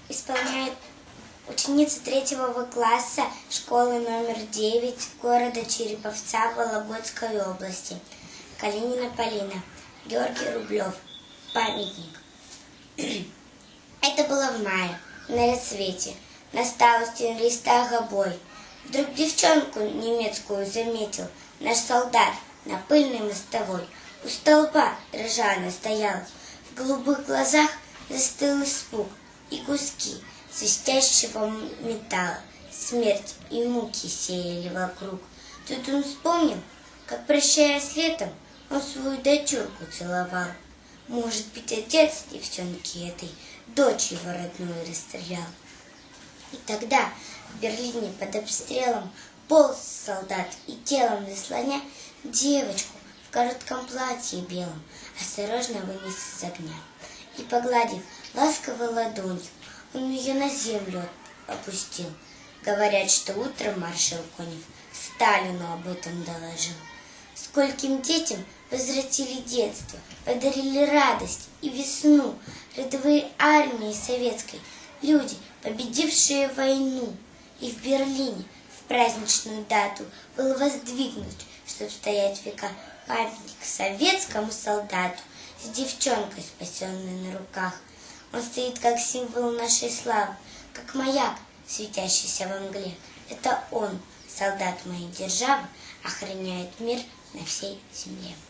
исполняет ученица 3 класса школы номер 9 города Череповца Вологодской области. Калинина Полина. Георгий Рублев. Памятник. Это было в мае, на рассвете. Настал у стен листа обой. Вдруг девчонку немецкую заметил наш солдат на пыльной мостовой. У столба дрожа она стояла, в голубых глазах застыл испуг и куски свистящего металла. Смерть и муки сеяли вокруг. Тут он вспомнил, как, прощаясь летом, он свою дочурку целовал. Может быть, отец девчонки этой дочь его родную расстрелял. И тогда в Берлине под обстрелом полз солдат и телом заслоня девочку в коротком платье белом осторожно вынес из огня. И, погладив ласковой ладонью, он ее на землю опустил. Говорят, что утром маршал Конев Сталину об этом доложил. Скольким детям возвратили детство, подарили радость и весну рядовые армии советской, люди, победившие войну. И в Берлине в праздничную дату был воздвигнут, чтоб стоять века, памятник советскому солдату с девчонкой, спасенной на руках. Он стоит как символ нашей славы, как маяк, светящийся во мгле. Это он, солдат моей державы, охраняет мир на всей земле.